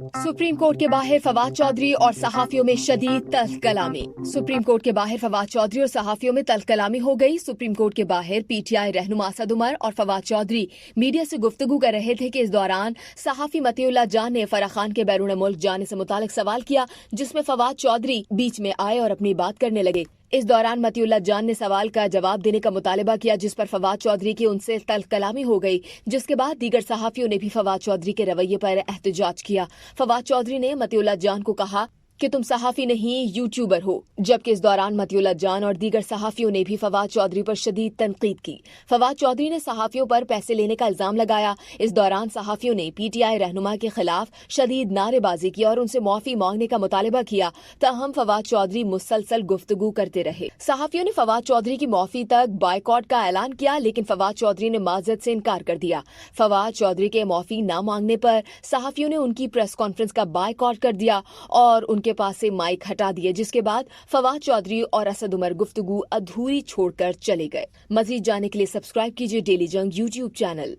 Supreme court के बाहर फवाद चौधरी और सहाफियों में शदीद तल्ख कलामी। सुप्रीम कोर्ट के बाहर फवाद चौधरी और सहाफियों में तल्ख कलामी हो गई। सुप्रीम कोर्ट के बाहर पीटीआई रहनुमा असद उमर और फवाद चौधरी मीडिया से गुफ्तगू कर रहे थे कि इस दौरान सहाफी मतीउल्लाह जान ने फराह खान के बैरून मुल्क जाने से मुतालिक सवाल किया, जिसमें फवाद चौधरी बीच में आए और अपनी बात करने लगे। इस दौरान मतीउल्लाह जान ने सवाल का जवाब देने का मुतालबा किया, जिस पर फवाद चौधरी की उनसे तल्ख कलामी हो गई, जिसके बाद दीगर सहाफियों ने भी फवाद चौधरी के रवैये पर एहतजाज किया। फवाद चौधरी ने मतीउल्लाह जान को कहा कि तुम सहाफी नहीं यूट्यूबर हो, जबकि इस दौरान मतीउल्लाह जान और दीगर सहाफियों ने भी फवाद चौधरी पर शदीद तनकीद की। फवाद चौधरी ने सहाफियों पर पैसे लेने का इल्जाम लगाया। इस दौरान सहाफियों ने पीटीआई रहनुमा के खिलाफ शदीद नारेबाजी की और उनसे मुआफी मांगने का मुतालबा किया। ताहम फवाद चौधरी मुसलसल गुफ्तगू करते रहे। सहाफियों ने फवाद चौधरी की मुआफी तक बायकॉट का ऐलान किया, लेकिन फवाद चौधरी ने माजरत से इनकार कर दिया। फवाद चौधरी के मुआफी न मांगने पर सहाफियों ने उनकी प्रेस कॉन्फ्रेंस का बायकॉट कर दिया और उनके पास से माइक हटा दिए, जिसके बाद फवाद चौधरी और असद उमर गुफ्तगू अधूरी छोड़कर चले गए। मजीद जानने के लिए सब्सक्राइब कीजिए डेली जंग यूट्यूब चैनल।